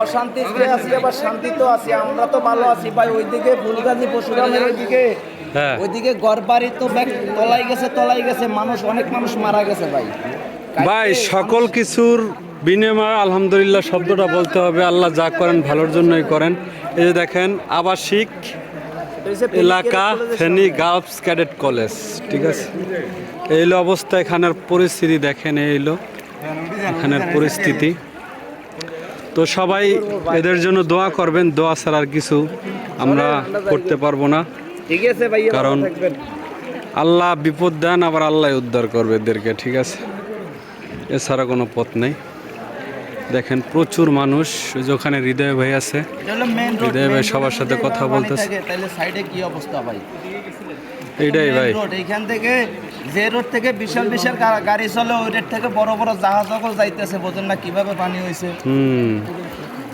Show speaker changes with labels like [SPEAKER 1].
[SPEAKER 1] অশান্তিতে আছি আবার শান্তিতেও আছি। আমরা তো ভালো আছি ভাই। ওইদিকে ফুলগাজী পরশুরামের ওইদিকে
[SPEAKER 2] হ্যাঁ
[SPEAKER 1] ওইদিকে ঘরবাড়ি তো ব্যাগ তলাই গেছে, মানুষ অনেক মানুষ মারা গেছে ভাই।
[SPEAKER 2] ভাই, সকল কিছুর বিনিময়ে আলহামদুলিল্লাহ শব্দটা বলতে হবে। আল্লাহ যা করেন ভালোর জন্যই করেন। এই যে দেখেন, আবাসিক এলাকা ফেনী গার্লস ক্যাডেট কলেজ, ঠিক আছে। এই হলো অবস্থা, এখানের পরিস্থিতি দেখেন, এই হলো এখানের পরিস্থিতি। তো সবাই এদের জন্য দোয়া করবেন, দোয়া ছাড়া আর কিছু আমরা করতে পারবো না।
[SPEAKER 1] ঠিক আছে ভাই,
[SPEAKER 2] কারণ আল্লাহ বিপদ দেন, আবার আল্লাহ উদ্ধার করবে এদেরকে, ঠিক আছে। এছাড়া কোনো পথ নেই। দেখেন প্রচুর মানুষ, যেখানে হৃদয় ভাই আছে, হৃদয় ভাই সবার সাথে কথা বলতেছে।
[SPEAKER 1] তাহলে সাইডে কি অবস্থা ভাই?
[SPEAKER 2] এইটাই ভাই,
[SPEAKER 1] এইখান থেকে যে রোড থেকে বিশাল বিশাল গাড়ি চলে, ওই রোড থেকে বড় বড় জাহাজ যাইতেছে, বোঝেন না কিভাবে পানি হয়েছে।